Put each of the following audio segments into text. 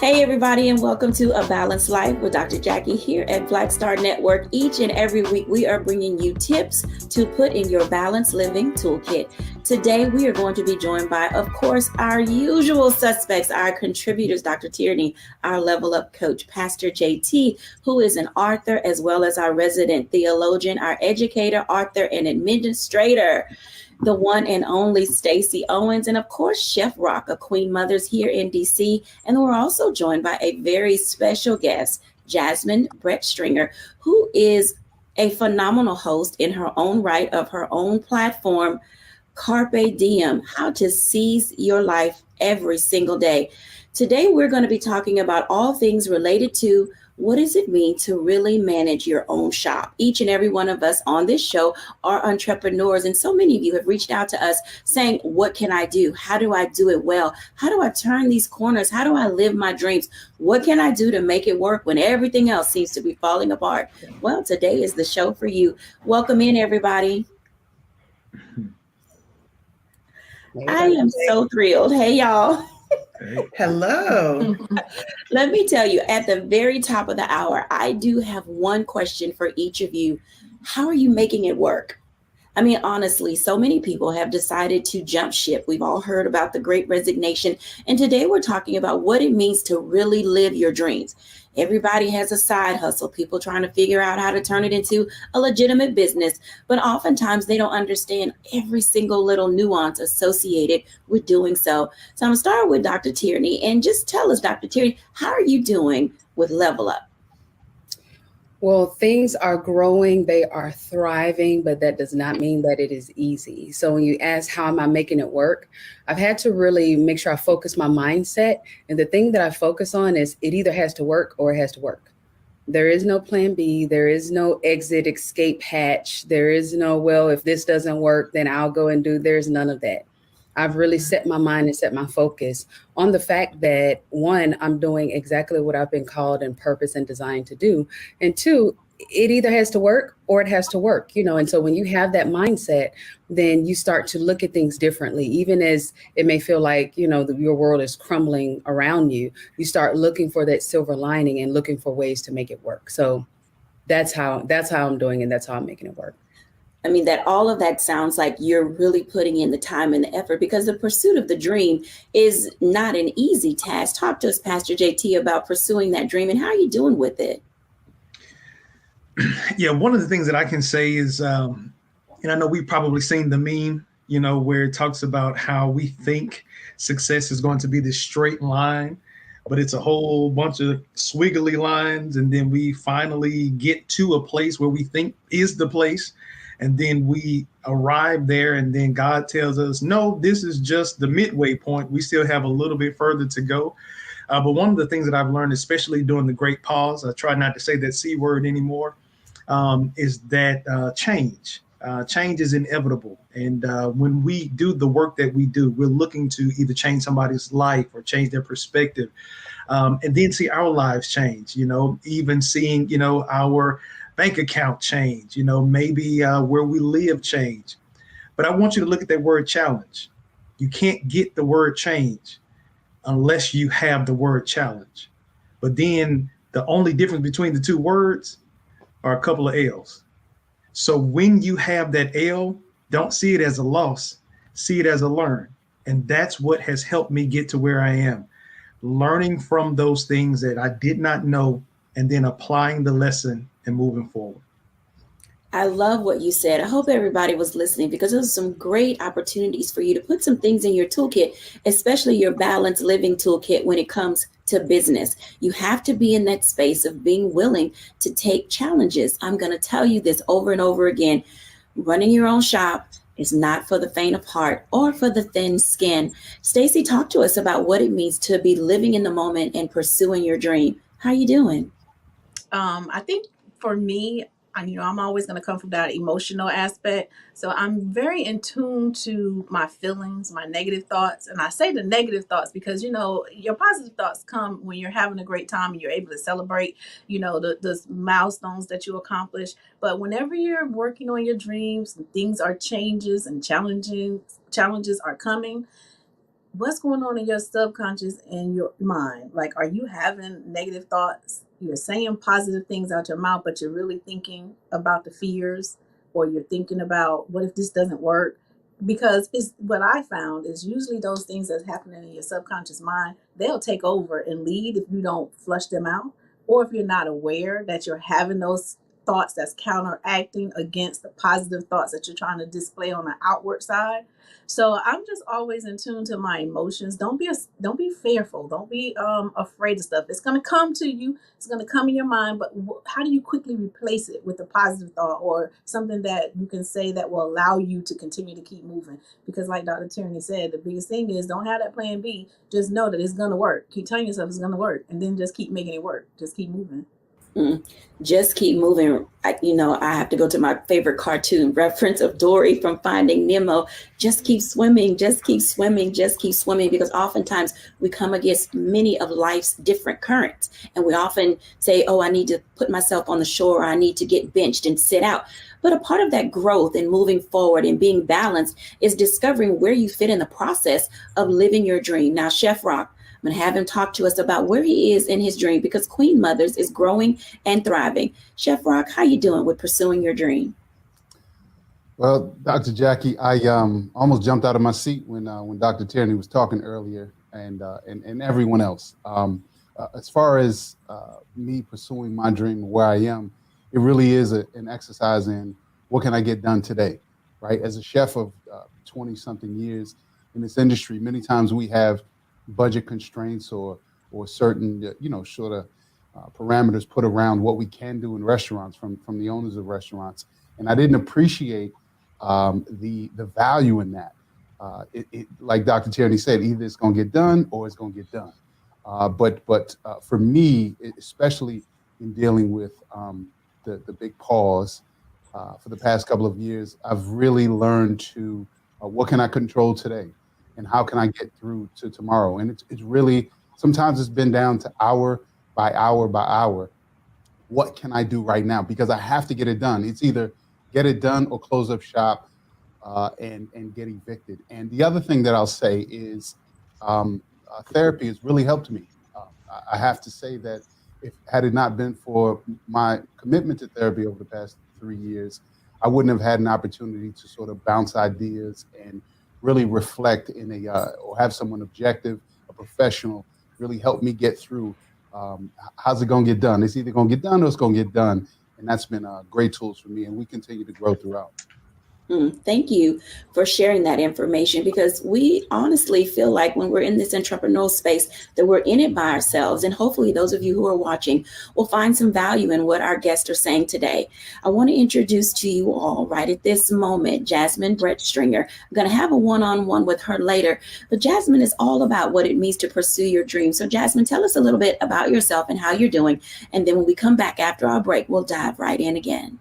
Hey, everybody, and welcome to A Balanced Life with Dr. Jacquie here at Black Star Network. Each and every week, we are bringing you tips to put in your balanced living toolkit. Today, we are going to be joined by, of course, our usual suspects, our contributors, Dr. Tierney, our level up coach, Pastor JT, who is an author, as well as our resident theologian, our educator, author, and administrator, the one and only Stacey Owens, and of course, Chef Rock, a Queen Mother's here in DC. And we're also joined by a very special guest, Jasmine Brett Stringer, who is a phenomenal host in her own right of her own platform, Carpe Diem, how to seize your life every single day. Today, we're going to be talking about all things related to what does it mean to really manage your own shop? Each and every one of us on this show are entrepreneurs, and so many of you have reached out to us saying, what can I do? How do I do it well? How do I turn these corners? How do I live my dreams? What can I do to make it work when everything else seems to be falling apart? Well, today is the show for you. Welcome in, everybody. I am so thrilled. Hey, y'all. Hello. Let me tell you, at the very top of the hour, I do have one question for each of you. How are you making it work? I mean, honestly, so many people have decided to jump ship. We've all heard about the great resignation. And today we're talking about what it means to really live your dreams. Everybody has a side hustle, people trying to figure out how to turn it into a legitimate business. But oftentimes they don't understand every single little nuance associated with doing so. So I'm going to start with Dr. Tierney, and just tell us, Dr. Tierney, how are you doing with Level Up? Well, things are growing, they are thriving, but that does not mean that it is easy. So when you ask, how am I making it work? I've had to really make sure I focus my mindset. And the thing that I focus on is it either has to work or it has to work. There is no plan B. There is no exit, escape hatch. There is no, well, if this doesn't work, then I'll go and do. There's none of that. I've really set my mind and set my focus on the fact that, one, I'm doing exactly what I've been called and purpose and designed to do. And two, it either has to work or it has to work, and so when you have that mindset, then you start to look at things differently, even as it may feel like, your world is crumbling around you. You start looking for that silver lining and looking for ways to make it work. So that's how I'm doing, and that's how I'm making it work. I mean, that all of that sounds like you're really putting in the time and the effort, because the pursuit of the dream is not an easy task. Talk to us, Pastor JT, about pursuing that dream and how are you doing with it? Yeah, one of the things that I can say is, and I know we've probably seen the meme, where it talks about how we think success is going to be this straight line, but it's a whole bunch of squiggly lines. And then we finally get to a place where we think is the place. And then we arrive there, and then God tells us, no, this is just the midway point. We still have a little bit further to go. But one of the things that I've learned, especially during the great pause, I try not to say that C word anymore, is that change. Change is inevitable. And when we do the work that we do, we're looking to either change somebody's life or change their perspective, and then see our lives change, even seeing, our bank account change, maybe where we live change. But I want you to look at that word challenge. You can't get the word change unless you have the word challenge. But then the only difference between the two words are a couple of L's. So when you have that L, don't see it as a loss, see it as a learn. And that's what has helped me get to where I am. Learning from those things that I did not know, and then applying the lesson and moving forward. I love what you said. I hope everybody was listening, because there's some great opportunities for you to put some things in your toolkit, especially your balanced living toolkit when it comes to business. You have to be in that space of being willing to take challenges. I'm going to tell you this over and over again. Running your own shop is not for the faint of heart or for the thin skin. Stacey, talk to us about what it means to be living in the moment and pursuing your dream. How are you doing? I think for me, I'm always going to come from that emotional aspect. So I'm very in tune to my feelings, my negative thoughts. And I say the negative thoughts because, your positive thoughts come when you're having a great time and you're able to celebrate, the milestones that you accomplish. But whenever you're working on your dreams and things are changes and challenges are coming, what's going on in your subconscious and your mind? Like, are you having negative thoughts? You're saying positive things out your mouth, but you're really thinking about the fears, or you're thinking about what if this doesn't work? Because it's what I found is usually those things that's happening in your subconscious mind, they'll take over and lead if you don't flush them out, or if you're not aware that you're having those thoughts that's counteracting against the positive thoughts that you're trying to display on the outward side. So I'm just always in tune to my emotions. Don't be fearful. Don't be afraid of stuff. It's going to come to you. It's going to come in your mind. But how do you quickly replace it with a positive thought or something that you can say that will allow you to continue to keep moving? Because like Dr. Tierney said, the biggest thing is don't have that plan B. Just know that it's going to work. Keep telling yourself it's going to work, and then just keep making it work. Just keep moving. Just keep moving. I have to go to my favorite cartoon reference of Dory from Finding Nemo. Just keep swimming, just keep swimming, just keep swimming, because oftentimes we come against many of life's different currents. And we often say, oh, I need to put myself on the shore, or I need to get benched and sit out. But a part of that growth and moving forward and being balanced is discovering where you fit in the process of living your dream. Now, Chef Rock, I'm going to have him talk to us about where he is in his dream, because Queen Mothers is growing and thriving. Chef Rock, how you doing with pursuing your dream? Well, Dr. Jacquie, I almost jumped out of my seat when Dr. Tierney was talking earlier, and everyone else. As far as me pursuing my dream and where I am, it really is an exercise in what can I get done today, right? As a chef of 20-something years in this industry, many times we have budget constraints or certain sort of parameters put around what we can do in restaurants from the owners of restaurants, and I didn't appreciate the value in that. It like Dr. Tierney said, either it's going to get done or it's going to get done. But for me, especially in dealing with the big pause for the past couple of years, I've really learned to what can I control today, and how can I get through to tomorrow? And it's really, sometimes it's been down to hour by hour by hour. What can I do right now? Because I have to get it done. It's either get it done or close up shop and get evicted. And the other thing that I'll say is therapy has really helped me. I have to say that had it not been for my commitment to therapy over the past 3 years, I wouldn't have had an opportunity to sort of bounce ideas and really reflect or have someone objective, a professional, really help me get through. How's it going to get done? It's either going to get done or it's going to get done. And that's been great tools for me. And we continue to grow throughout. Thank you for sharing that information, because we honestly feel like when we're in this entrepreneurial space that we're in it by ourselves. And hopefully those of you who are watching will find some value in what our guests are saying today. I want to introduce to you all right at this moment, Jasmine Brett Stringer. I'm going to have a one-on-one with her later, but Jasmine is all about what it means to pursue your dreams. So Jasmine, tell us a little bit about yourself and how you're doing. And then when we come back after our break, we'll dive right in again.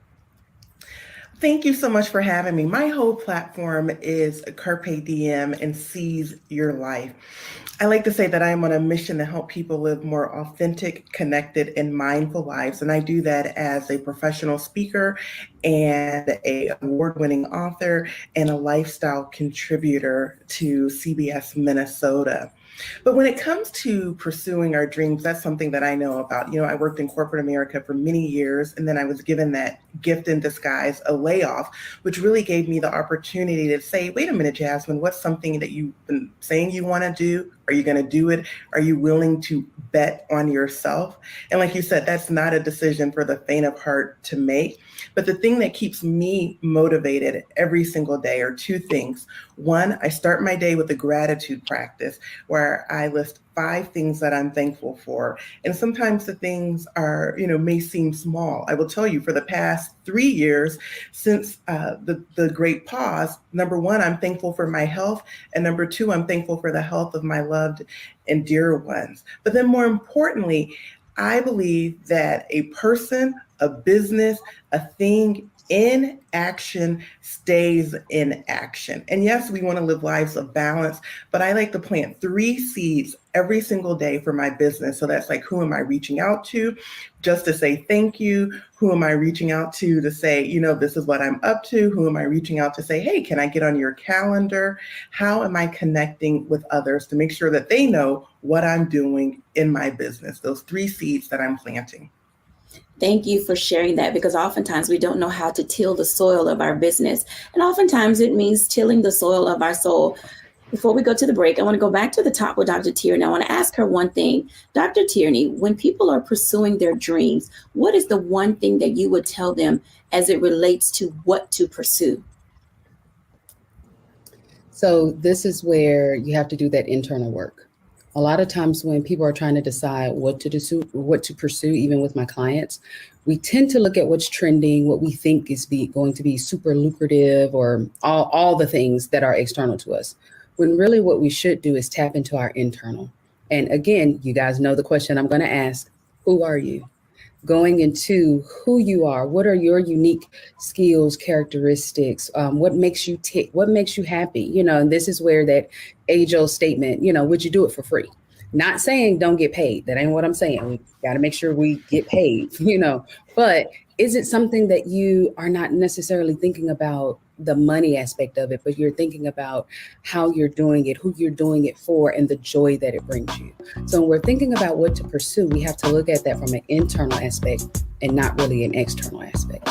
Thank you so much for having me. My whole platform is Carpe Diem and Seize Your Life. I like to say that I am on a mission to help people live more authentic, connected, and mindful lives. And I do that as a professional speaker and an award-winning author and a lifestyle contributor to CBS Minnesota. But when it comes to pursuing our dreams, that's something that I know about. I worked in corporate America for many years, and then I was given that gift in disguise, a layoff, which really gave me the opportunity to say, wait a minute, Jasmine, what's something that you've been saying you want to do? Are you going to do it? Are you willing to bet on yourself? And like you said, that's not a decision for the faint of heart to make. But the thing that keeps me motivated every single day are two things. One, I start my day with a gratitude practice where I list 5 things that I'm thankful for. And sometimes the things are, may seem small. I will tell you, for the past 3 years since the great pause, number 1, I'm thankful for my health. And number 2, I'm thankful for the health of my loved and dear ones. But then more importantly, I believe that a person, a business, a thing, Inaction stays in action. And yes, we want to live lives of balance, but I like to plant 3 seeds every single day for my business. So that's like, who am I reaching out to just to say thank you? Who am I reaching out to say, this is what I'm up to? Who am I reaching out to say, hey, can I get on your calendar? How am I connecting with others to make sure that they know what I'm doing in my business? Those 3 seeds that I'm planting. Thank you for sharing that, because oftentimes we don't know how to till the soil of our business. And oftentimes it means tilling the soil of our soul. Before we go to the break, I want to go back to the top with Dr. Tierney. I want to ask her one thing. Dr. Tierney, when people are pursuing their dreams, what is the one thing that you would tell them as it relates to what to pursue? So this is where you have to do that internal work. A lot of times when people are trying to decide what to pursue, even with my clients, we tend to look at what's trending, what we think is going to be super lucrative, or all the things that are external to us. When really what we should do is tap into our internal. And again, you guys know the question I'm going to ask: who are you? Going into who you are, what are your unique skills, characteristics, what makes you tick, what makes you happy, and this is where that age-old statement, would you do it for free? Not saying don't get paid. That ain't what I'm saying. We got to make sure we get paid, but is it something that you are not necessarily thinking about the money aspect of it, but you're thinking about how you're doing it, who you're doing it for, and the joy that it brings you? So when we're thinking about what to pursue, we have to look at that from an internal aspect and not really an external aspect.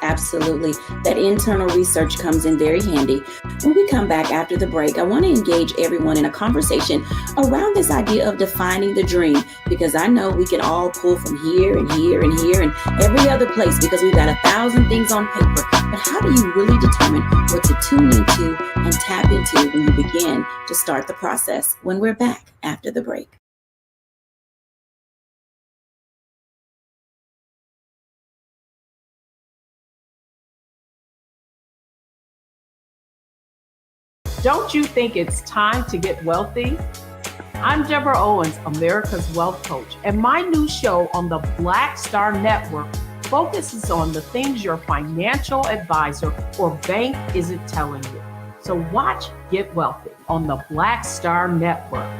Absolutely. That internal research comes in very handy. When we come back after the break, I want to engage everyone in a conversation around this idea of defining the dream, because I know we can all pull from here and here and here and every other place because we've got 1,000 things on paper. But how do you really determine what to tune into and tap into when you begin to start the process? When we're back after the break. Don't you think it's time to get wealthy? I'm Deborah Owens, America's Wealth Coach, and my new show on the Black Star Network focuses on the things your financial advisor or bank isn't telling you. So watch Get Wealthy on the Black Star Network.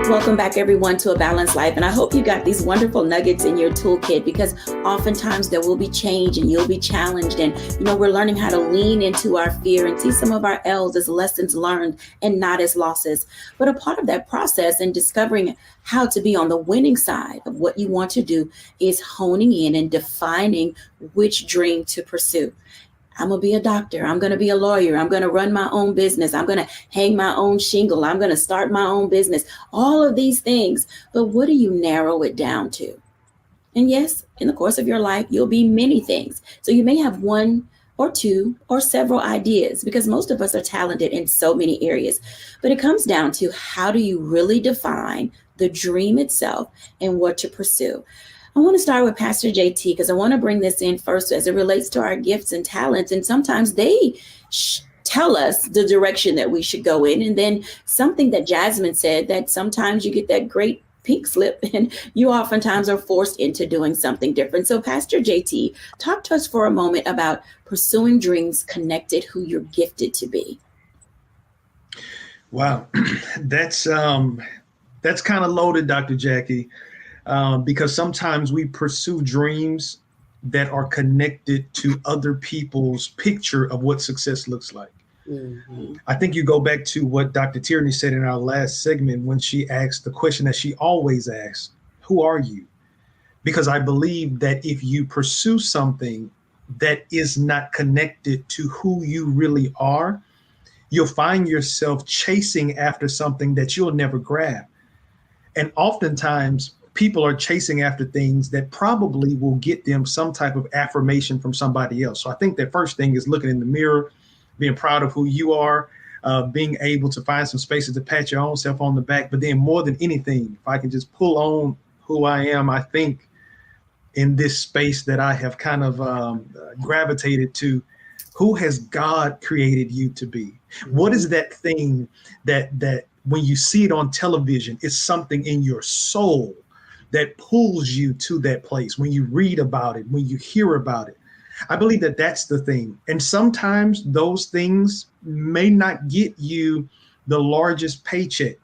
Welcome back, everyone, to A Balanced Life. And I hope you got these wonderful nuggets in your toolkit, because oftentimes there will be change and you'll be challenged. And, we're learning how to lean into our fear and see some of our L's as lessons learned and not as losses. But a part of that process and discovering how to be on the winning side of what you want to do is honing in and defining which dream to pursue. I'm going to be a doctor. I'm going to be a lawyer. I'm going to run my own business. I'm going to hang my own shingle. I'm going to start my own business. All of these things. But what do you narrow it down to? And yes, in the course of your life, you'll be many things. So you may have one or two or several ideas, because most of us are talented in so many areas. But it comes down to, how do you really define the dream itself and what to pursue? I want to start with Pastor JT, because I want to bring this in first as it relates to our gifts and talents. And sometimes they tell us the direction that we should go in. And then something that Jasmine said, that sometimes you get that great pink slip and you oftentimes are forced into doing something different. So Pastor JT, talk to us for a moment about pursuing dreams connected who you're gifted to be. Wow. That's kind of loaded, Dr. Jacquie. Because sometimes we pursue dreams that are connected to other people's picture of what success looks like. Mm-hmm. I think you go back to what Dr. Tierney said in our last segment when she asked the question that she always asks: who are you? Because I believe that if you pursue something that is not connected to who you really are, you'll find yourself chasing after something that you'll never grab. And oftentimes, people are chasing after things that probably will get them some type of affirmation from somebody else. So I think that first thing is looking in the mirror, being proud of who you are, being able to find some spaces to pat your own self on the back. But then more than anything, if I can just pull on who I am, I think in this space that I have kind of gravitated to, Who has God created you to be? What is that thing that when you see it on television, it's something in your soul that pulls you to that place? When you read about it, when you hear about it, I believe that that's the thing. And sometimes those things may not get you the largest paycheck,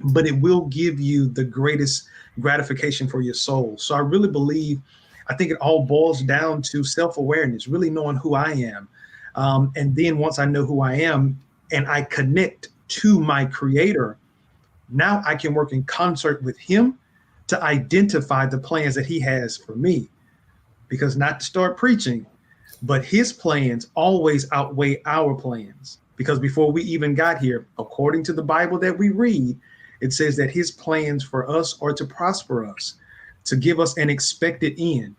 but it will give you the greatest gratification for your soul. So I really believe, I think it all boils down to self-awareness, really knowing who I am. And then once I know who I am and I connect to my creator, now I can work in concert with him to identify the plans that he has for me. Because not to start preaching, but his plans always outweigh our plans. Because before we even got here, according to the Bible that we read, it says that his plans for us are to prosper us, to give us an expected end.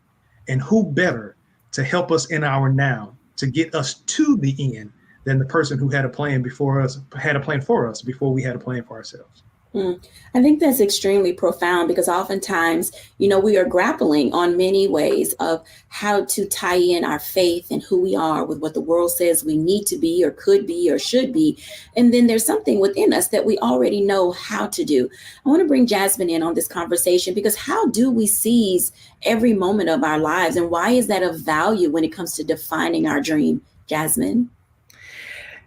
And who better to help us in our now, to get us to the end, than the person who had a plan before us, had a plan for us before we had a plan for ourselves. I think that's extremely profound, because oftentimes, we are grappling on many ways of how to tie in our faith and who we are with what the world says we need to be or could be or should be. And then there's something within us that we already know how to do. I want to bring Jasmine in on this conversation, because how do we seize every moment of our lives, and why is that of value when it comes to defining our dream? Jasmine?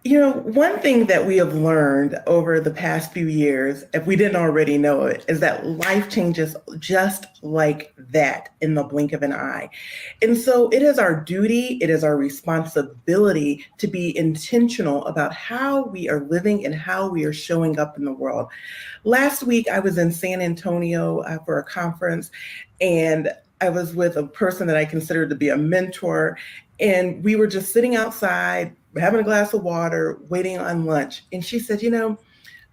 One thing that we have learned over the past few years, if we didn't already know it, is that life changes just like that in the blink of an eye. And so it is our duty, it is our responsibility to be intentional about how we are living and how we are showing up in the world. Last week, I was in San Antonio for a conference, and I was with a person that I considered to be a mentor, and we were just sitting outside, having a glass of water, waiting on lunch. And she said,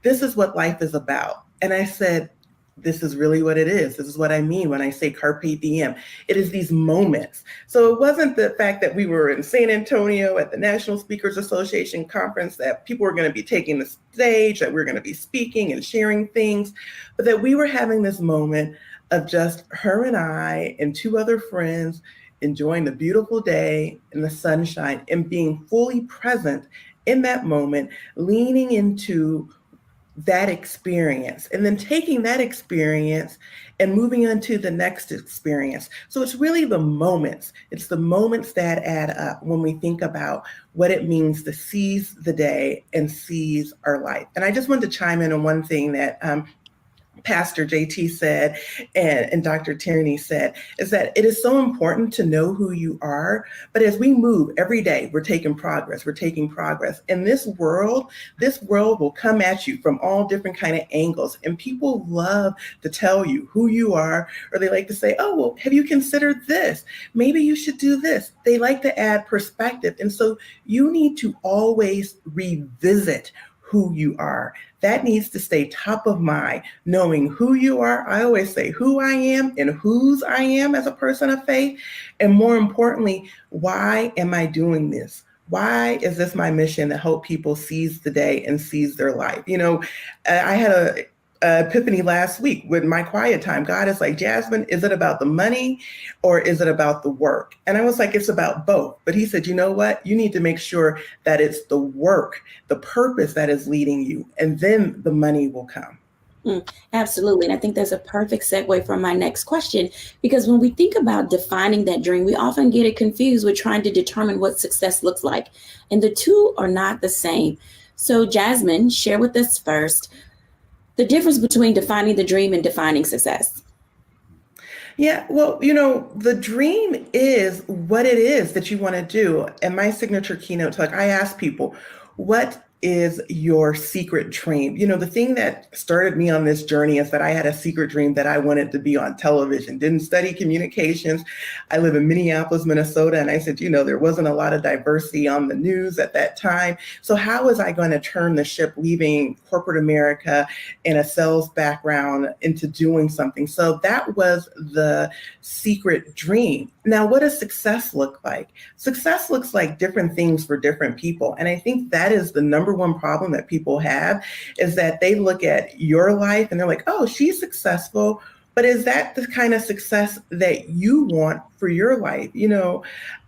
this is what life is about. And I said, this is really what it is. This is what I mean when I say carpe diem. It is these moments. So it wasn't the fact that we were in San Antonio at the National Speakers Association conference, that people were going to be taking the stage, that we were going to be speaking and sharing things, but that we were having this moment of just her and I and two other friends enjoying the beautiful day and the sunshine and being fully present in that moment, leaning into that experience and then taking that experience and moving on to the next experience. So it's really the moments. It's the moments that add up when we think about what it means to seize the day and seize our life. And I just wanted to chime in on one thing that Pastor JT said and Dr. Tierney said, is that it is so important to know who you are. But as we move every day, we're taking progress. And this world will come at you from all different kind of angles. And people love to tell you who you are, or they like to say, oh, well, have you considered this? Maybe you should do this. They like to add perspective. And so you need to always revisit who you are. That needs to stay top of mind, knowing who you are. I always say who I am and whose I am as a person of faith. And more importantly, why am I doing this? Why is this my mission, to help people seize the day and seize their life? I had a epiphany last week with my quiet time. God is like, Jasmine, is it about the money or is it about the work? And I was like, it's about both. But he said, you know what? You need to make sure that it's the work, the purpose that is leading you, and then the money will come. Absolutely. And I think that's a perfect segue for my next question, because when we think about defining that dream, we often get it confused with trying to determine what success looks like. And the two are not the same. So Jasmine, share with us first the difference between defining the dream and defining success. Yeah, well, the dream is what it is that you want to do. And my signature keynote talk, I ask people, what is your secret dream? The thing that started me on this journey is that I had a secret dream that I wanted to be on television. Didn't study communications. I live in Minneapolis, Minnesota. And I said, there wasn't a lot of diversity on the news at that time. So how was I going to turn the ship, leaving corporate America and a sales background, into doing something? So that was the secret dream. Now, what does success look like? Success looks like different things for different people. And I think that is the number one problem that people have, is that they look at your life and they're like, oh, she's successful. But is that the kind of success that you want for your life?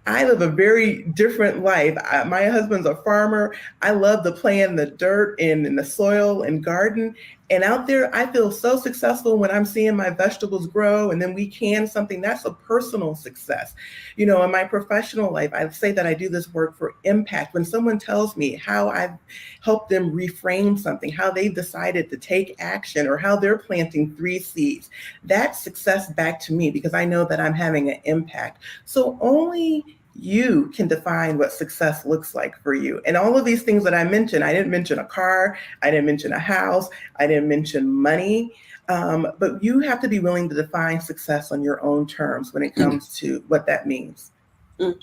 I live a very different life. My husband's a farmer. I love to play in the dirt and in the soil and garden. And out there, I feel so successful when I'm seeing my vegetables grow and then we can something. That's a personal success. In my professional life, I say that I do this work for impact. When someone tells me how I've helped them reframe something, how they've decided to take action, or how they're planting 3 seeds, that's success back to me because I know that I'm having an impact. So only you can define what success looks like for you. And all of these things that I mentioned, I didn't mention a car, I didn't mention a house, I didn't mention money, but you have to be willing to define success on your own terms when it comes to what that means.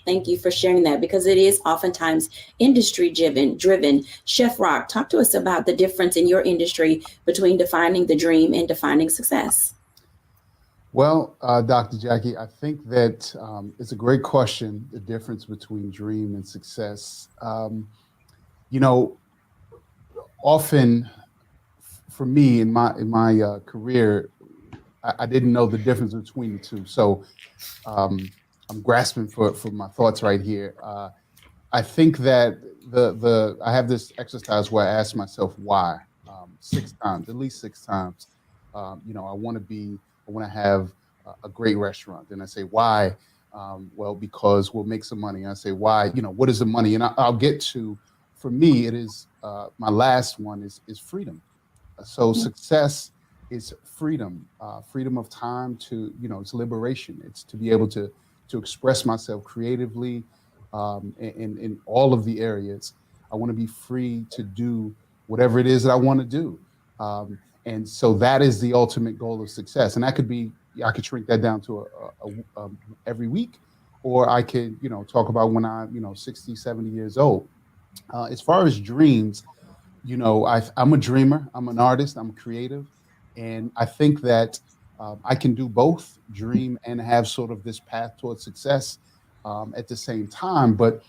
Thank you for sharing that, because it is oftentimes industry driven. Chef Rock, talk to us about the difference in your industry between defining the dream and defining success. Well, Dr. Jacquie, I think that it's a great question, the difference between dream and success. Often for me in my career, I didn't know the difference between the two. So I'm grasping for my thoughts right here. I think that I have this exercise where I ask myself why 6 times, at least 6 times. I want to have a great restaurant. And I say, why? Well, because we'll make some money. And I say, why? What is the money? And I'll get to, for me, it is my last one is freedom. So success is freedom, freedom of time to, it's liberation. It's to be able to express myself creatively in all of the areas. I want to be free to do whatever it is that I want to do. And so that is the ultimate goal of success. And that could be, I could shrink that down to a every week, or I could, talk about when I'm, 60, 70 years old. As far as dreams, I'm a dreamer, I'm an artist, I'm creative. And I think that I can do both, dream and have sort of this path towards success at the same time. But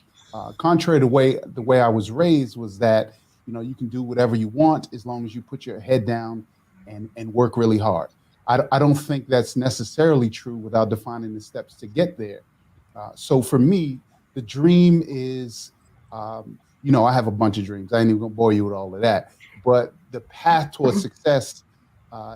contrary to the way I was raised was that, you can do whatever you want as long as you put your head down and work really hard. I don't think that's necessarily true without defining the steps to get there. So for me, the dream is, I have a bunch of dreams. I ain't even gonna bore you with all of that. But the path towards success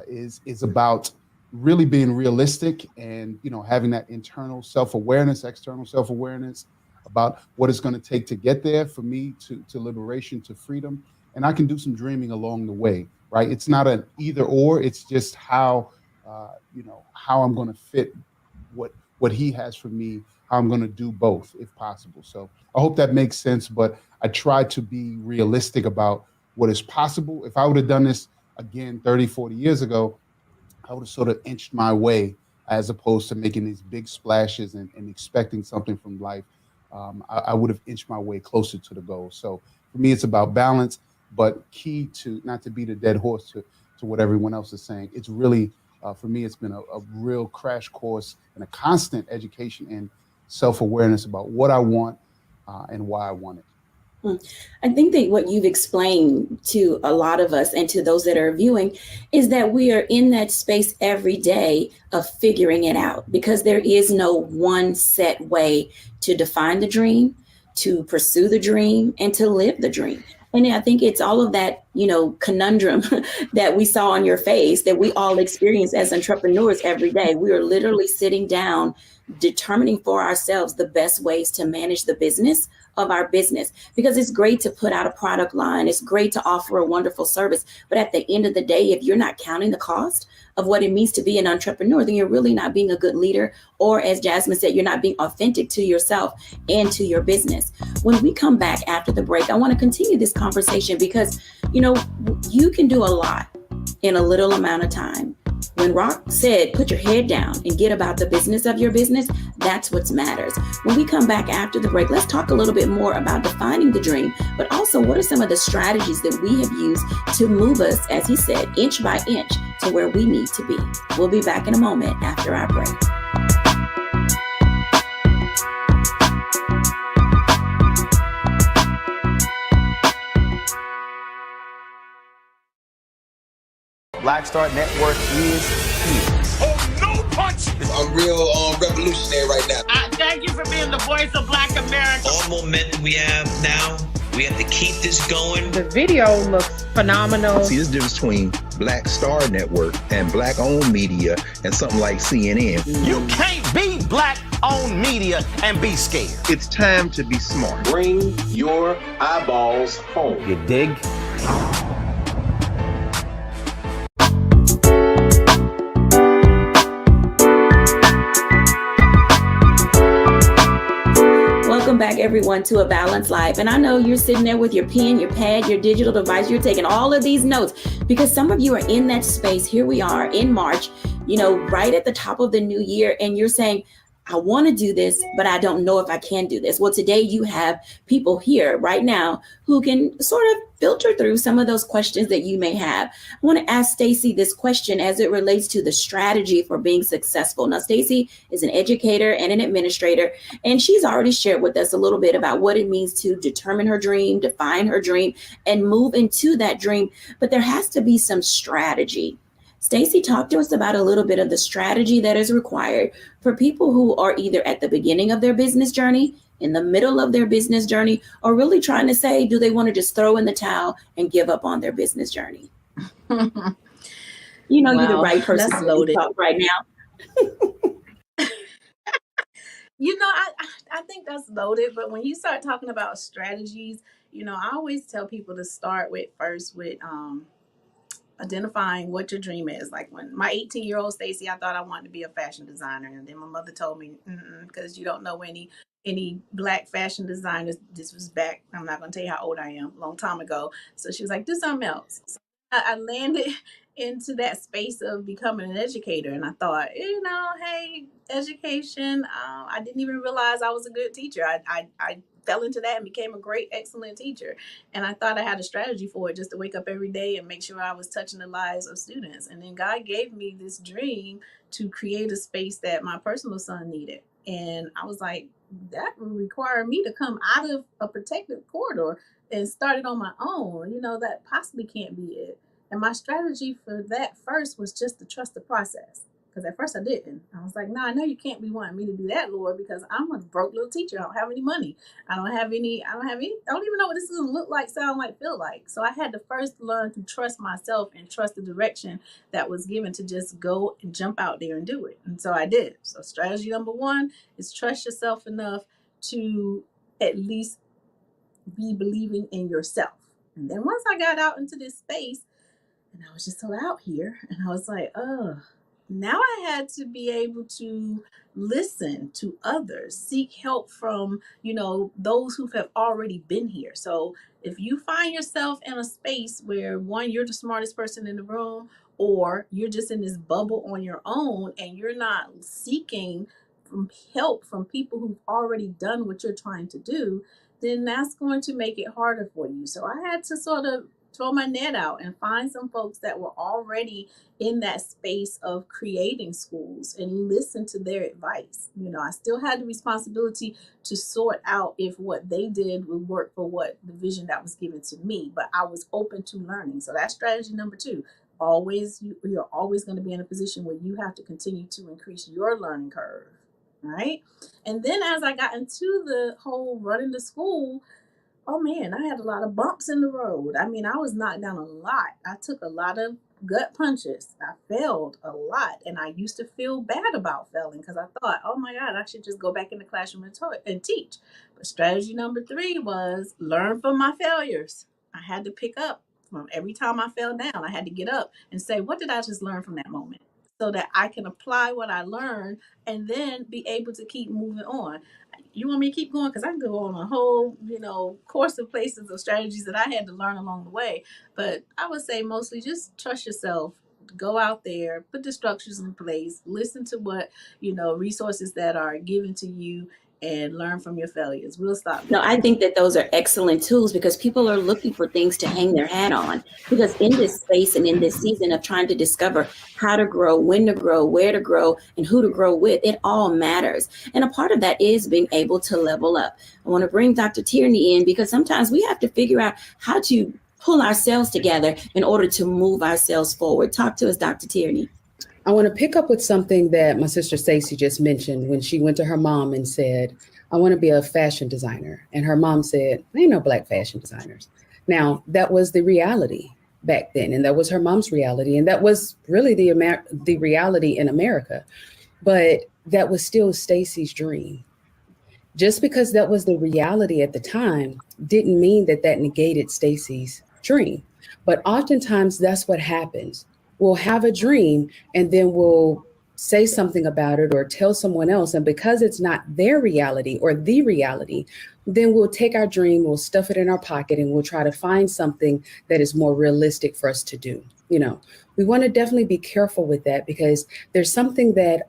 is about really being realistic and, having that internal self-awareness, external self-awareness about what it's going to take to get there for me to liberation, to freedom. And I can do some dreaming along the way, right? It's not an either or, it's just how I'm going to fit what he has for me, how I'm going to do both if possible. So I hope that makes sense, but I try to be realistic about what is possible. If I would have done this again 30, 40 years ago, I would have sort of inched my way as opposed to making these big splashes and expecting something from life. I would have inched my way closer to the goal. So for me, it's about balance, but key to not to beat a dead horse to what everyone else is saying. It's really, for me, it's been a real crash course and a constant education and self-awareness about what I want and why I want it. I think that what you've explained to a lot of us and to those that are viewing is that we are in that space every day of figuring it out, because there is no one set way to define the dream, to pursue the dream, and to live the dream. And I think it's all of that, conundrum that we saw on your face that we all experience as entrepreneurs every day. We are literally sitting down, determining for ourselves the best ways to manage the business of our business, because it's great to put out a product line. It's great to offer a wonderful service. But at the end of the day, if you're not counting the cost of what it means to be an entrepreneur, then you're really not being a good leader. Or as Jasmine said, you're not being authentic to yourself and to your business. When we come back after the break, I want to continue this conversation because, you can do a lot in a little amount of time. When Rock said, put your head down and get about the business of your business, that's what matters. When we come back after the break, let's talk a little bit more about defining the dream, but also what are some of the strategies that we have used to move us, as he said, inch by inch to where we need to be. We'll be back in a moment after our break. Black Star Network is here. real revolutionary right now. Thank you for being the voice of Black America. All momentum we have now, we have to keep this going. The video looks phenomenal. See, there's a difference between Black Star Network and Black-owned media and something like CNN. You can't be Black-owned media and be scared. It's time to be smart. Bring your eyeballs home. You dig? Welcome back, everyone, to A Balanced Life. And I know you're sitting there with your pen, your pad, your digital device. You're taking all of these notes because some of you are in that space. Here we are in March, right at the top of the new year. And you're saying, I want to do this, but I don't know if I can do this. Well, today you have people here right now who can sort of filter through some of those questions that you may have. I want to ask Stacey this question as it relates to the strategy for being successful. Now, Stacey is an educator and an administrator, and she's already shared with us a little bit about what it means to determine her dream, define her dream, and move into that dream. But there has to be some strategy. Stacey, talk to us about a little bit of the strategy that is required for people who are either at the beginning of their business journey, in the middle of their business journey, or really trying to say, do they want to just throw in the towel and give up on their business journey? Wow, you're the right person to talk right now. I think that's loaded, but when you start talking about strategies, I always tell people to start with identifying what your dream is. Like when my 18-year-old Stacey, I thought I wanted to be a fashion designer, and then my mother told me, because you don't know any Black fashion designers. This was back, I'm not going to tell you how old I am, a long time ago. So she was like, do something else. So I landed into that space of becoming an educator, and I thought, hey, education. I didn't even realize I was a good teacher. I fell into that and became a great, excellent teacher. And I thought I had a strategy for it, just to wake up every day and make sure I was touching the lives of students. And then God gave me this dream to create a space that my personal son needed. And I was like, that would require me to come out of a protected corridor and start it on my own. That possibly can't be it. And my strategy for that first was just to trust the process. Because at first I didn't. I was like, I know you can't be wanting me to do that, Lord, because I'm a broke little teacher. I don't have any money. I don't even know what this is going to look like, sound like, feel like. So I had to first learn to trust myself and trust the direction that was given to just go and jump out there and do it. And so I did. So strategy number one is trust yourself enough to at least be believing in yourself. And then once I got out into this space, and I was just so out here, and I was like, now I had to be able to listen to others, seek help from, those who have already been here. So if you find yourself in a space where, one, you're the smartest person in the room, or you're just in this bubble on your own and you're not seeking help from people who've already done what you're trying to do, then that's going to make it harder for you. So I had to sort of throw my net out and find some folks that were already in that space of creating schools and listen to their advice. I still had the responsibility to sort out if what they did would work for what the vision that was given to me, but I was open to learning. So that's strategy number two. You're always going to be in a position where you have to continue to increase your learning curve, right? And then as I got into the whole running the school, oh man, I had a lot of bumps in the road. I was knocked down a lot. I took a lot of gut punches. I failed a lot. And I used to feel bad about failing because I thought, oh my God, I should just go back in the classroom and teach. But strategy number three was learn from my failures. I had to pick up from every time I fell down. I had to get up and say, what did I just learn from that moment? So that I can apply what I learned and then be able to keep moving on. You want me to keep going? Because I can go on a whole, course of places of strategies that I had to learn along the way. But I would say mostly just trust yourself. Go out there, put the structures in place, listen to what, resources that are given to you, and learn from your failures. We'll stop. No, I think that those are excellent tools because people are looking for things to hang their hat on. Because in this space and in this season of trying to discover how to grow, when to grow, where to grow, and who to grow with, it all matters. And a part of that is being able to level up. I want to bring Dr. Tierney in because sometimes we have to figure out how to pull ourselves together in order to move ourselves forward. Talk to us, Dr. Tierney. I want to pick up with something that my sister Stacy just mentioned when she went to her mom and said, I want to be a fashion designer. And her mom said, ain't no black fashion designers. Now, that was the reality back then. And that was her mom's reality. And that was really the reality in America. But that was still Stacy's dream. Just because that was the reality at the time didn't mean that that negated Stacy's dream. But oftentimes that's what happens. We'll have a dream and then we'll say something about it or tell someone else. And because it's not their reality or the reality, then we'll take our dream, we'll stuff it in our pocket, and we'll try to find something that is more realistic for us to do. You know, we want to definitely be careful with that, because there's something that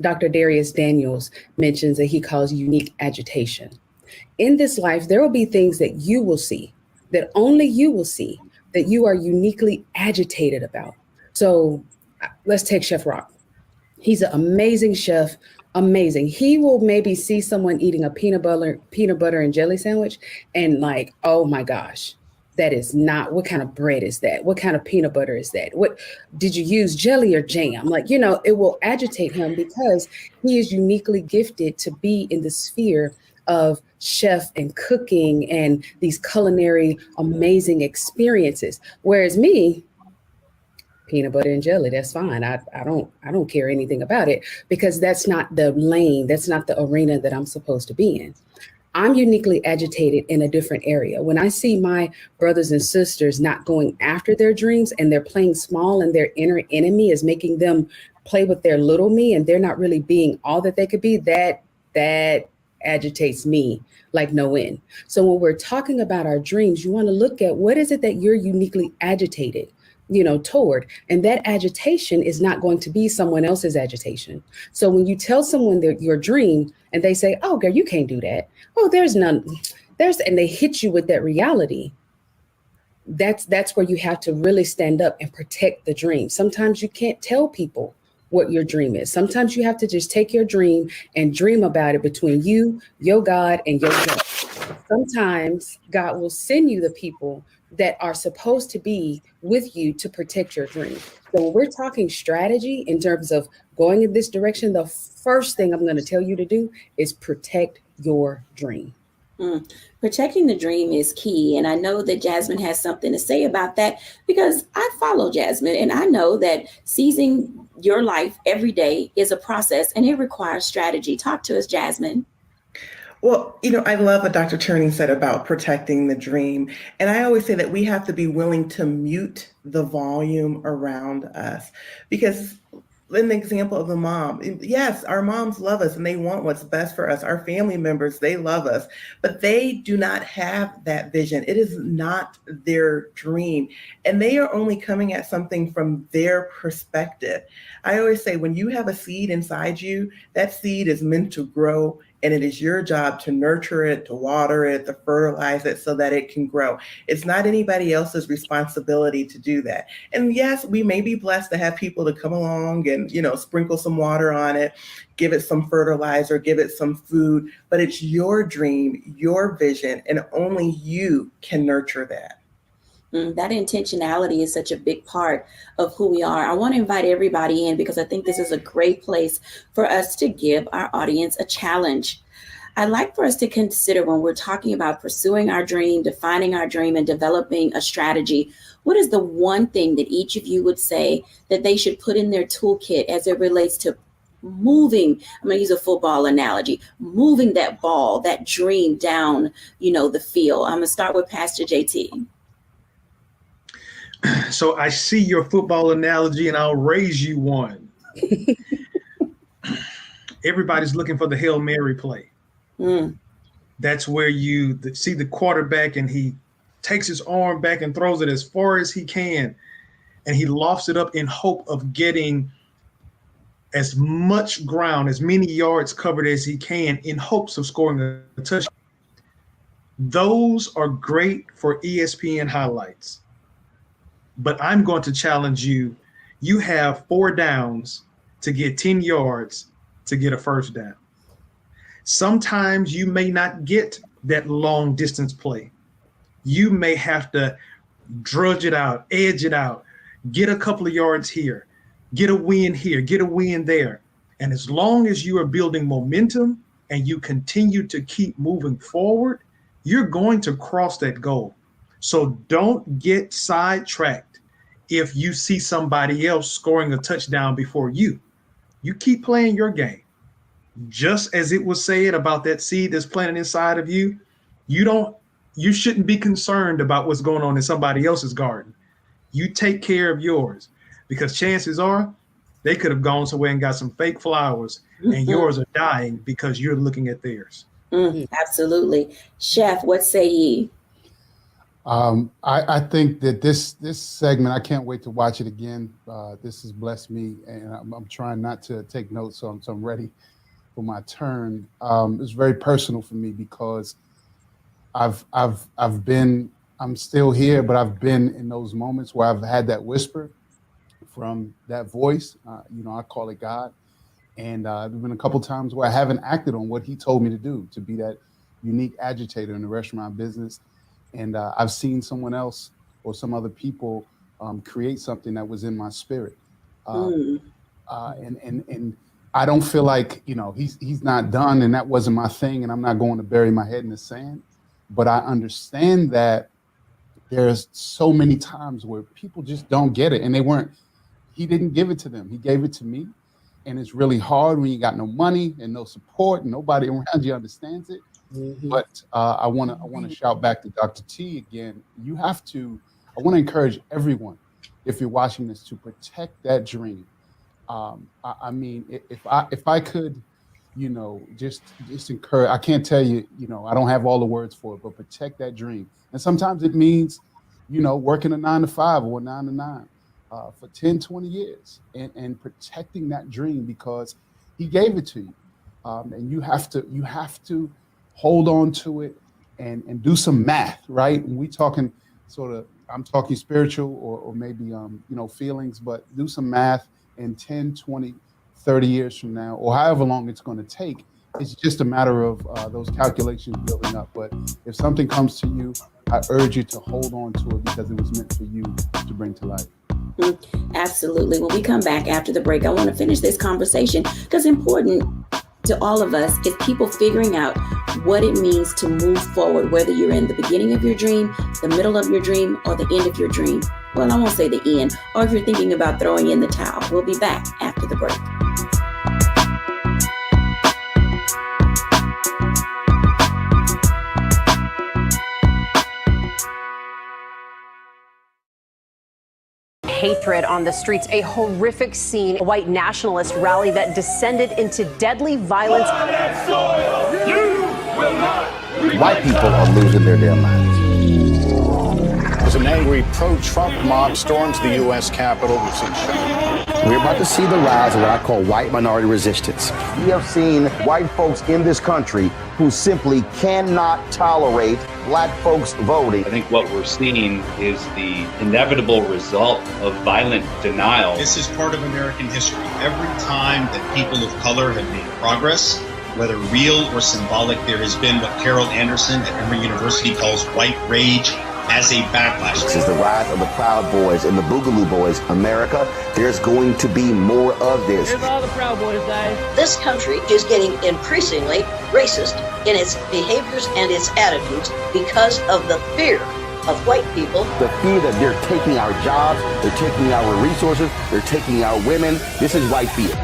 Dr. Darius Daniels mentions that he calls unique agitation. In this life, there will be things that you will see, that only you will see, that you are uniquely agitated about. So let's take Chef Rock. He's an amazing chef, amazing. He will maybe see someone eating a peanut butter and jelly sandwich and like, oh my gosh, that is not, what kind of bread is that? What kind of peanut butter is that? What did you use, jelly or jam? Like, you know, it will agitate him because he is uniquely gifted to be in the sphere of chef and cooking and these culinary amazing experiences. Whereas me, peanut butter and jelly, that's fine. I don't care anything about it, because that's not the lane, that's not the arena that I'm supposed to be in. I'm uniquely agitated in a different area. When I see my brothers and sisters not going after their dreams and they're playing small, and their inner enemy is making them play with their little me, and they're not really being all that they could be, that agitates me like no end. So when we're talking about our dreams, you want to look at what is it that you're uniquely agitated, you know, toward. And that agitation is not going to be someone else's agitation. So when you tell someone your dream and they say, oh, girl, you can't do that. Oh, and they hit you with that reality. That's where you have to really stand up and protect the dream. Sometimes you can't tell people what your dream is. Sometimes you have to just take your dream and dream about it between you, your God, and your God. Sometimes God will send you the people that are supposed to be with you to protect your dream. So when we're talking strategy in terms of going in this direction, the first thing I'm going to tell you to do is protect your dream. Protecting the dream is key. And I know that Jasmine has something to say about that, because I follow Jasmine and I know that seizing your life every day is a process and it requires strategy. Talk to us, Jasmine. Well, you know, I love what Dr. Turney said about protecting the dream. And I always say that we have to be willing to mute the volume around us, because in the example of the mom, yes, our moms love us and they want what's best for us. Our family members, they love us, but they do not have that vision. It is not their dream. And they are only coming at something from their perspective. I always say, when you have a seed inside you, that seed is meant to grow. And it is your job to nurture it, to water it, to fertilize it so that it can grow. It's not anybody else's responsibility to do that. And yes, we may be blessed to have people to come along and, you know, sprinkle some water on it, give it some fertilizer, give it some food, but it's your dream, your vision, and only you can nurture that. That intentionality is such a big part of who we are. I want to invite everybody in because I think this is a great place for us to give our audience a challenge. I'd like for us to consider, when we're talking about pursuing our dream, defining our dream, and developing a strategy, what is the one thing that each of you would say that they should put in their toolkit as it relates to moving? I'm going to use a football analogy, moving that ball, that dream down, you know, the field. I'm going to start with Pastor JT. So I see your football analogy and I'll raise you one. Everybody's looking for the Hail Mary play. That's where you see the quarterback and he takes his arm back and throws it as far as he can. And he lofts it up in hope of getting as much ground, as many yards covered as he can, in hopes of scoring a touchdown. Those are great for ESPN highlights. But I'm going to challenge you. You have 4 downs to get 10 yards to get a first down. Sometimes you may not get that long distance play. You may have to drudge it out, edge it out, get a couple of yards here, get a win here, get a win there. And as long as you are building momentum and you continue to keep moving forward, you're going to cross that goal. So don't get sidetracked if you see somebody else scoring a touchdown before you. You keep playing your game. Just as it was said about that seed that's planted inside of you, you shouldn't be concerned about what's going on in somebody else's garden. You take care of yours, because chances are they could have gone somewhere and got some fake flowers, and yours are dying because you're looking at theirs. Absolutely. Chef, what say ye? I think that this segment, I can't wait to watch it again. This has blessed me, and I'm trying not to take notes, so I'm ready for my turn. It's very personal for me because I'm still here, but I've been in those moments where I've had that whisper from that voice. I call it God. And there's been a couple times where I haven't acted on what he told me to do, to be that unique agitator in the restaurant business. And I've seen someone else or some other people create something that was in my spirit. And I don't feel like, he's not done, and that wasn't my thing, and I'm not going to bury my head in the sand. But I understand that there's so many times where people just don't get it, and he didn't give it to them. He gave it to me. And it's really hard when you got no money and no support and nobody around you understands it. But I want to shout back to Dr. T again. I want to encourage everyone, if you're watching this, to protect that dream. I mean, if I could, just encourage, I can't tell you, I don't have all the words for it, but protect that dream. And sometimes it means, working a 9 to 5 or a 9 to 9 for 10, 20 years and protecting that dream, because he gave it to you. And you have to hold on to it and do some math, right? And we talking I'm talking spiritual or maybe, feelings, but do some math, and 10, 20, 30 years from now, or however long it's going to take, it's just a matter of those calculations building up. But if something comes to you, I urge you to hold on to it, because it was meant for you to bring to life. Absolutely. When we come back after the break, I want to finish this conversation, because important to all of us is people figuring out what it means to move forward, whether you're in the beginning of your dream, the middle of your dream, or the end of your dream. Well, I won't say the end, or if you're thinking about throwing in the towel. We'll be back after the break. Hatred on the streets, a horrific scene, a white nationalist rally that descended into deadly violence. White people are losing their damn minds. As an angry pro-Trump mob storms the U.S. Capitol, we're about to see the rise of what I call white minority resistance. We have seen white folks in this country who simply cannot tolerate black folks voting. I think what we're seeing is the inevitable result of violent denial. This is part of American history. Every time that people of color have made progress, whether real or symbolic, there has been what Carol Anderson at Emory University calls white rage as a backlash. This is the rise of the Proud Boys and the Boogaloo Boys. America, there's going to be more of this. Here's all the Proud Boys, guys. This country is getting increasingly racist in its behaviors and its attitudes because of the fear of white people. The fear that they're taking our jobs, they're taking our resources, they're taking our women. This is white fear.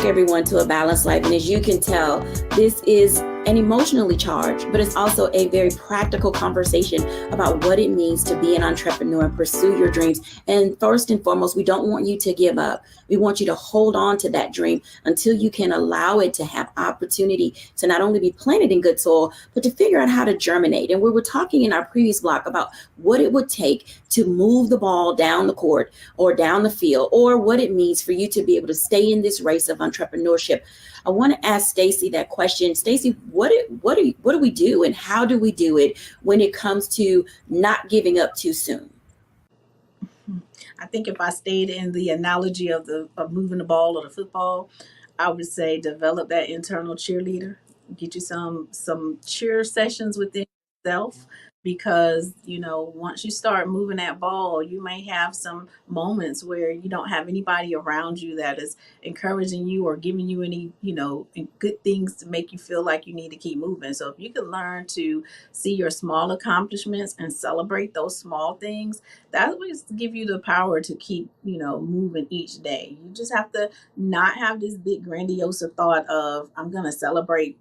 Everyone to A Balanced Life. And as you can tell, this is an emotionally charged, but it's also a very practical conversation about what it means to be an entrepreneur and pursue your dreams. And first and foremost, we don't want you to give up. We want you to hold on to that dream until you can allow it to have opportunity to not only be planted in good soil, but to figure out how to germinate. And we were talking in our previous block about what it would take to move the ball down the court or down the field, or what it means for you to be able to stay in this race of entrepreneurship I want to ask Stacy that question. Stacy, what do we do, and how do we do it when it comes to not giving up too soon? I think if I stayed in the analogy of moving the ball or the football, I would say develop that internal cheerleader. Get you some cheer sessions within yourself, because once you start moving that ball, you may have some moments where you don't have anybody around you that is encouraging you or giving you any good things to make you feel like you need to keep moving. So if you can learn to see your small accomplishments and celebrate those small things, that will give you the power to keep moving each day. You just have to not have this big grandiose thought of, I'm going to celebrate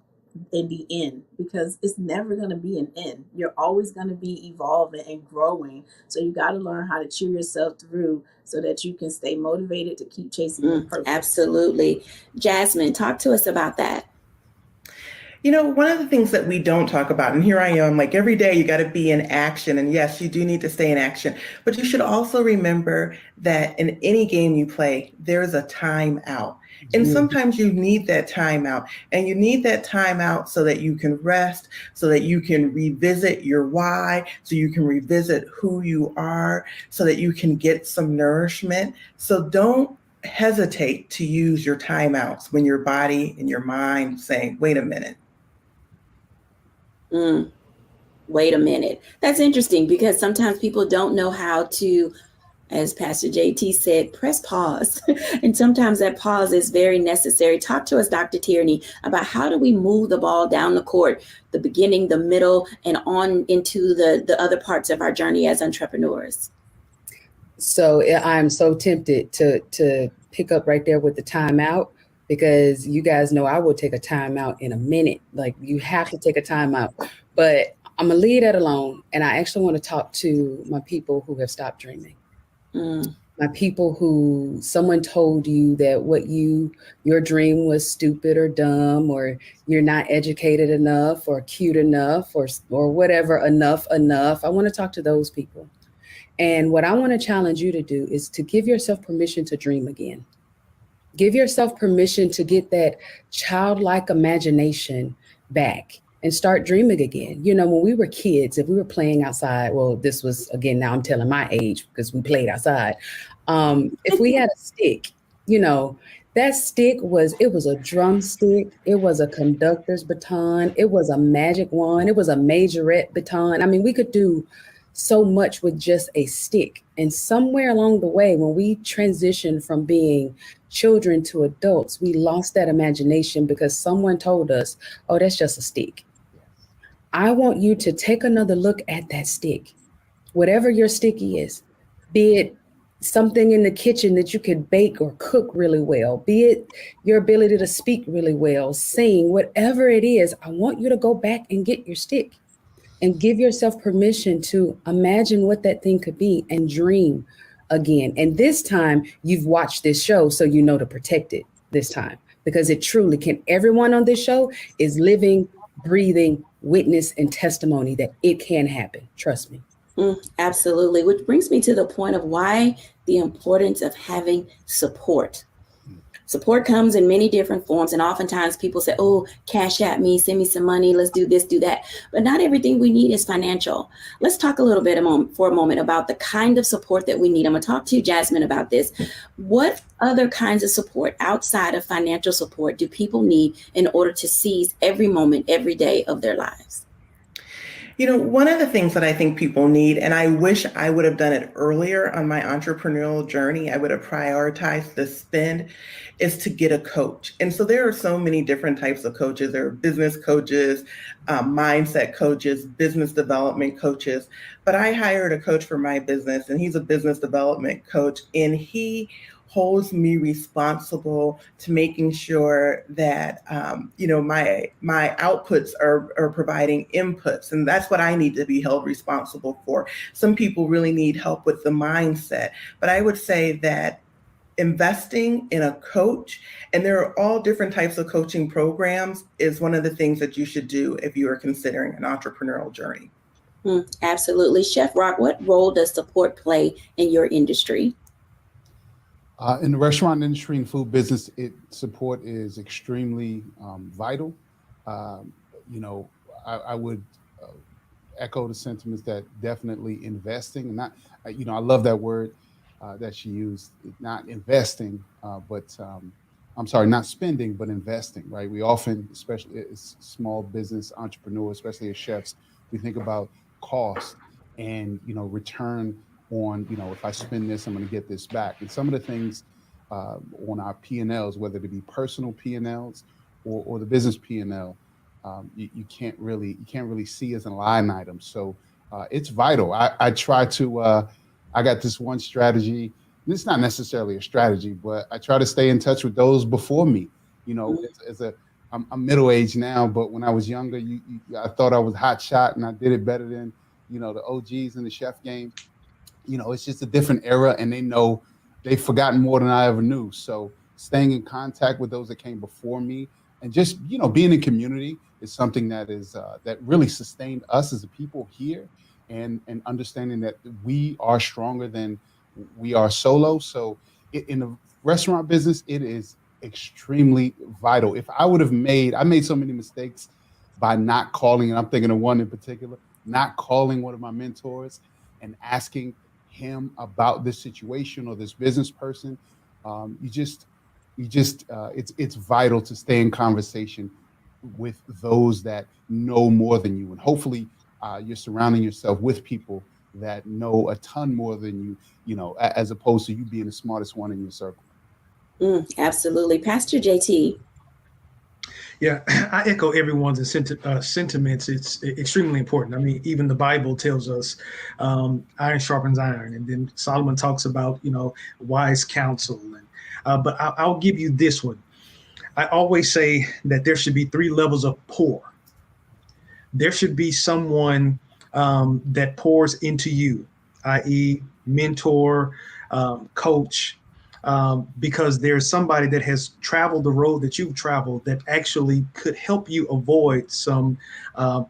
in the end, because it's never going to be an end. You're always going to be evolving and growing. So you got to learn how to cheer yourself through so that you can stay motivated to keep chasing your purpose. Absolutely. Jasmine, talk to us about that. One of the things that we don't talk about, and here I am, like every day you got to be in action. And yes, you do need to stay in action, but you should also remember that in any game you play, there's a timeout. And sometimes you need that timeout, and you need that timeout so that you can rest, so that you can revisit your why, so you can revisit who you are, so that you can get some nourishment. So don't hesitate to use your timeouts when your body and your mind saying, wait a minute. Wait a minute. That's interesting, because sometimes people don't know how to, as Pastor JT said, press pause. And sometimes that pause is very necessary. Talk to us, Dr. Tierney, about how do we move the ball down the court, the beginning, the middle, and on into the other parts of our journey as entrepreneurs. So I'm so tempted to pick up right there with the timeout, because you guys know I will take a timeout in a minute. Like, you have to take a timeout. But I'm going to leave that alone. And I actually want to talk to my people who have stopped dreaming. My people who someone told you that your dream was stupid or dumb, or you're not educated enough or cute enough or whatever, enough. I want to talk to those people. And what I want to challenge you to do is to give yourself permission to dream again. Give yourself permission to get that childlike imagination back and start dreaming again. When we were kids, if we were playing outside, well, this was, again, now I'm telling my age because we played outside. If we had a stick, that stick was a drumstick. It was a conductor's baton. It was a magic wand. It was a majorette baton. I mean, we could do so much with just a stick. And somewhere along the way, when we transitioned from being children to adults, we lost that imagination because someone told us, oh, that's just a stick. I want you to take another look at that stick, whatever your sticky is, be it something in the kitchen that you could bake or cook really well, be it your ability to speak really well, sing, whatever it is. I want you to go back and get your stick and give yourself permission to imagine what that thing could be and dream again. And this time you've watched this show, so you know to protect it this time, because it truly can. Everyone on this show is living, breathing witness and testimony that it can happen. Trust me. Absolutely. Which brings me to the point of why the importance of having support. Support comes in many different forms. And oftentimes people say, oh, cash at me, send me some money, let's do this, do that. But not everything we need is financial. Let's talk a little bit for a moment about the kind of support that we need. I'm going to talk to you, Jasmine, about this. What other kinds of support outside of financial support do people need in order to seize every moment, every day of their lives? One of the things that I think people need, and I wish I would have done it earlier on my entrepreneurial journey, I would have prioritized the spend, is to get a coach. And so there are so many different types of coaches. There are business coaches, mindset coaches, business development coaches. But I hired a coach for my business, and he's a business development coach, and he holds me responsible to making sure that my outputs are providing inputs, and that's what I need to be held responsible for. Some people really need help with the mindset, but I would say that investing in a coach, and there are all different types of coaching programs, is one of the things that you should do if you are considering an entrepreneurial journey. Absolutely. Chef Rock, what role does support play in your industry? In the restaurant industry and food business, support is extremely vital. You know, I would echo the sentiments that definitely investing, and not, you know, I love that word that she used, not investing, but I'm sorry, not spending, but investing, right? We often, especially as small business entrepreneurs, especially as chefs, we think about cost and, you know, return on, you know, if I spend this, I'm going to get this back. And some of the things on our P&Ls, whether it be personal P&Ls or the business P&L, you can't really see as a line item. So it's vital. I try to, I got this one strategy. It's not necessarily a strategy, but I try to stay in touch with those before me. You know, I'm middle-aged now, but when I was younger, I thought I was hot shot and I did it better than, you know, the OGs in the chef game. You know, it's just a different era, and they've forgotten more than I ever knew. So staying in contact with those that came before me, and just, you know, being in community is something that is that really sustained us as a people here, and understanding that we are stronger than we are solo. So in the restaurant business, it is extremely vital. If I made so many mistakes by not calling, and I'm thinking of one in particular, not calling one of my mentors and asking him about this situation or this business person. It's vital to stay in conversation with those that know more than you, and hopefully you're surrounding yourself with people that know a ton more than you, you know, as opposed to you being the smartest one in your circle. Absolutely. Pastor JT. Yeah, I echo everyone's sentiments. It's extremely important. I mean, even the Bible tells us iron sharpens iron. And then Solomon talks about, you know, wise counsel. But I'll give you this one. I always say that there should be 3 levels of pour. There should be someone that pours into you, i.e. mentor, coach, because there's somebody that has traveled the road that you've traveled that actually could help you avoid some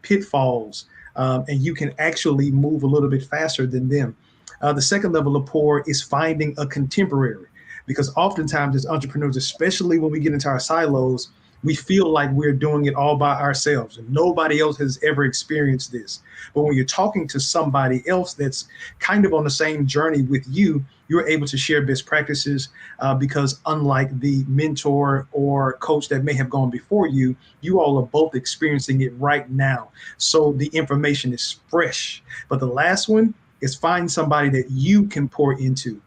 pitfalls, and you can actually move a little bit faster than them. The second level of pour is finding a contemporary, because oftentimes as entrepreneurs, especially when we get into our silos, we feel like we're doing it all by ourselves and nobody else has ever experienced this. But when you're talking to somebody else that's kind of on the same journey with you, you're able to share best practices because unlike the mentor or coach that may have gone before you, you all are both experiencing it right now. So the information is fresh. But the last one is find somebody that you can pour into,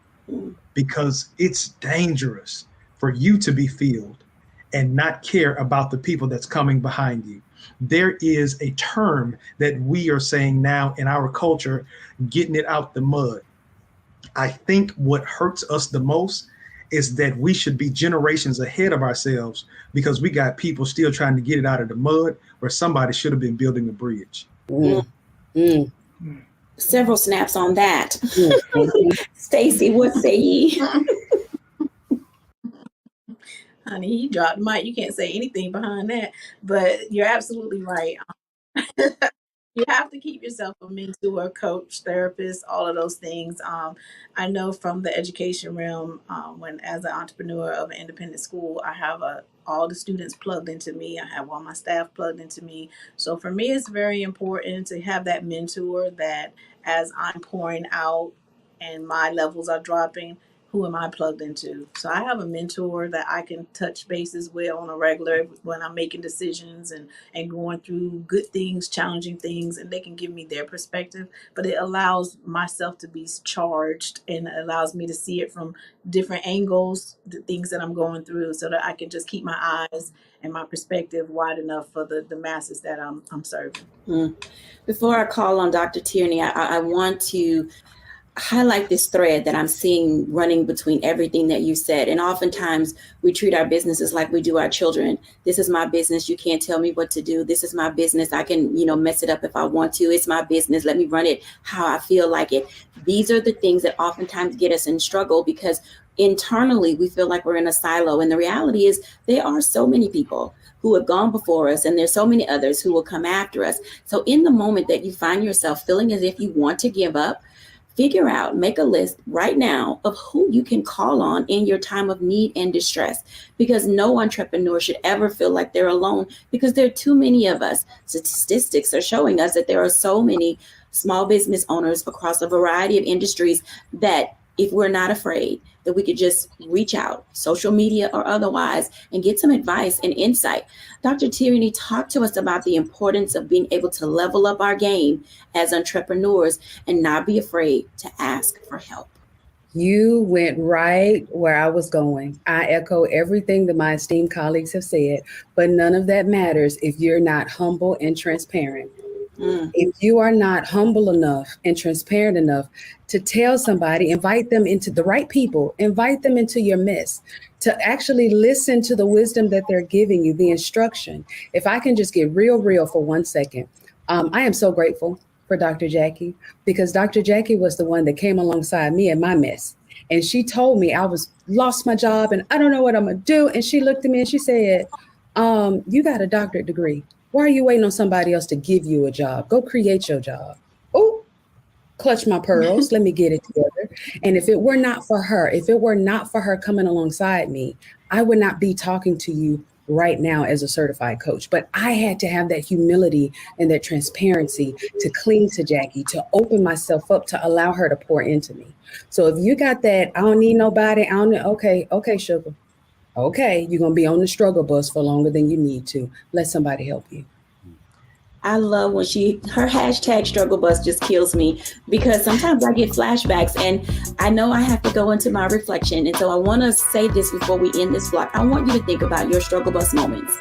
because it's dangerous for you to be filled and not care about the people that's coming behind you. There is a term that we are saying now in our culture, getting it out the mud. I think what hurts us the most is that we should be generations ahead of ourselves because we got people still trying to get it out of the mud where somebody should have been building a bridge. Several snaps on that. Stacey, what say ye? Honey, he dropped the mic. You can't say anything behind that, but you're absolutely right. You have to keep yourself a mentor, coach, therapist, all of those things. I know from the education realm, when as an entrepreneur of an independent school, I have all the students plugged into me. I have all my staff plugged into me. So for me, it's very important to have that mentor that as I'm pouring out and my levels are dropping, who am I plugged into? So I have a mentor that I can touch bases with on a regular when I'm making decisions and going through good things, challenging things, and they can give me their perspective. But it allows myself to be charged and it allows me to see it from different angles, the things that I'm going through, so that I can just keep my eyes and my perspective wide enough for the masses that I'm serving. Before I call on Dr. Tierney, I want to highlight this thread that I'm seeing running between everything that you said. And oftentimes we treat our businesses like we do our children. This is my business. You can't tell me what to do. This is my business. I can, mess it up if I want to. It's my business. Let me run it how I feel like it. These are the things that oftentimes get us in struggle because internally we feel like we're in a silo. And the reality is there are so many people who have gone before us, and there's so many others who will come after us. So in the moment that you find yourself feeling as if you want to give up, Figure out, make a list right now of who you can call on in your time of need and distress, because no entrepreneur should ever feel like they're alone, because there are too many of us. Statistics are showing us that there are so many small business owners across a variety of industries that if we're not afraid, that we could just reach out, social media or otherwise, and get some advice and insight. Dr. Tierney, talk to us about the importance of being able to level up our game as entrepreneurs and not be afraid to ask for help. You went right where I was going. I echo everything that my esteemed colleagues have said, but none of that matters if you're not humble and transparent. If you are not humble enough and transparent enough to tell somebody, invite them into the right people, invite them into your midst, to actually listen to the wisdom that they're giving you, the instruction. If I can just get real for 1 second, I am so grateful for Dr. Jacquie, because Dr. Jacquie was the one that came alongside me in my mess. And she told me I lost my job and I don't know what I'm gonna do. And she looked at me and she said, you got a doctorate degree. Why are you waiting on somebody else to give you a job? Go create your job. Oh, clutch my pearls. Let me get it together. And if it were not for her coming alongside me, I would not be talking to you right now as a certified coach. But I had to have that humility and that transparency to cling to Jacquie, to open myself up, to allow her to pour into me. So if you got that, I don't need nobody. Okay, sugar. Okay, you're going to be on the struggle bus for longer than you need to. Let somebody help you. I love when her hashtag struggle bus just kills me, because sometimes I get flashbacks and I know I have to go into my reflection. And so I want to say this before we end this vlog. I want you to think about your struggle bus moments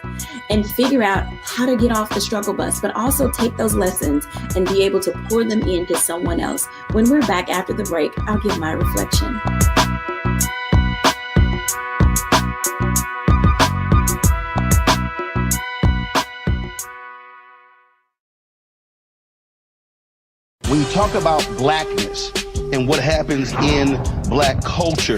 and figure out how to get off the struggle bus, but also take those lessons and be able to pour them into someone else. When we're back after the break, I'll give my reflection. When you talk about blackness and what happens in black culture,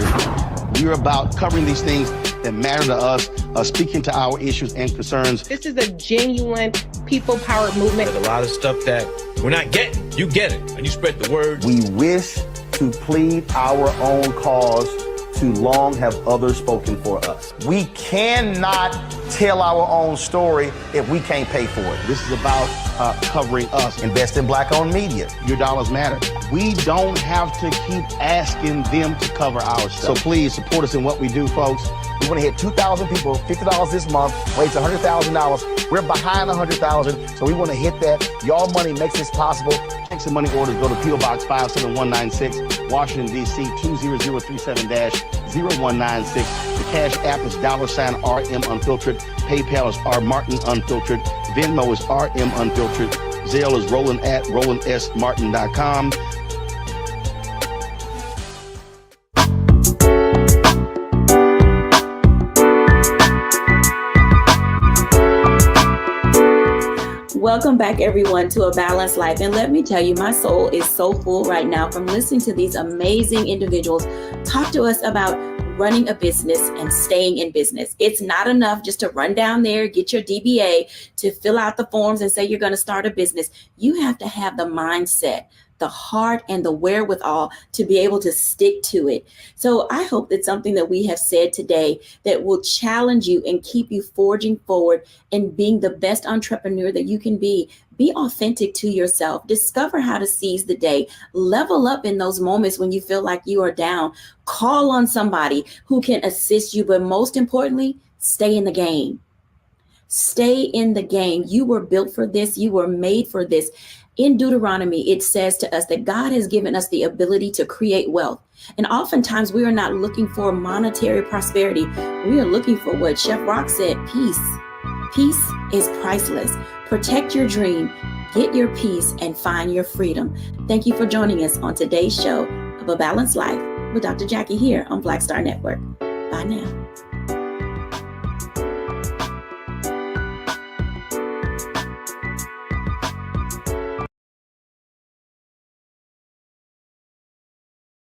we're about covering these things that matter to us, speaking to our issues and concerns. This is a genuine people-powered movement. There's a lot of stuff that we're not getting. You get it, and you spread the word. We wish to plead our own cause. Too long have others spoken for us. We cannot tell our own story if we can't pay for it. This is about covering us. Invest in Black-owned media. Your dollars matter. We don't have to keep asking them to cover our stuff. So please support us in what we do, folks. We want to hit 2,000 people, $50 this month, raise $100,000. We're behind 100,000, so we want to hit that. Y'all money makes this possible. Take some money orders. Go to P.O. Box 57196, Washington, D.C. 20037-0196. The Cash App is $RM Unfiltered. PayPal is R Martin Unfiltered. Venmo is RM Unfiltered. Zelle is roland@rolandsmartin.com. Welcome back, everyone, to A Balanced Life. And let me tell you, my soul is so full right now from listening to these amazing individuals talk to us about running a business and staying in business. It's not enough just to run down there, get your DBA, to fill out the forms and say you're going to start a business. You have to have the mindset, the heart, and the wherewithal to be able to stick to it. So I hope that something that we have said today that will challenge you and keep you forging forward and being the best entrepreneur that you can be. Be authentic to yourself. Discover how to seize the day. Level up in those moments when you feel like you are down. Call on somebody who can assist you, but most importantly, stay in the game. Stay in the game. You were built for this. You were made for this. In Deuteronomy, it says to us that God has given us the ability to create wealth. And oftentimes we are not looking for monetary prosperity. We are looking for what Chef Rock said, peace. Peace is priceless. Protect your dream, get your peace, and find your freedom. Thank you for joining us on today's show of A Balanced Life with Dr. Jacquie here on Black Star Network. Bye now.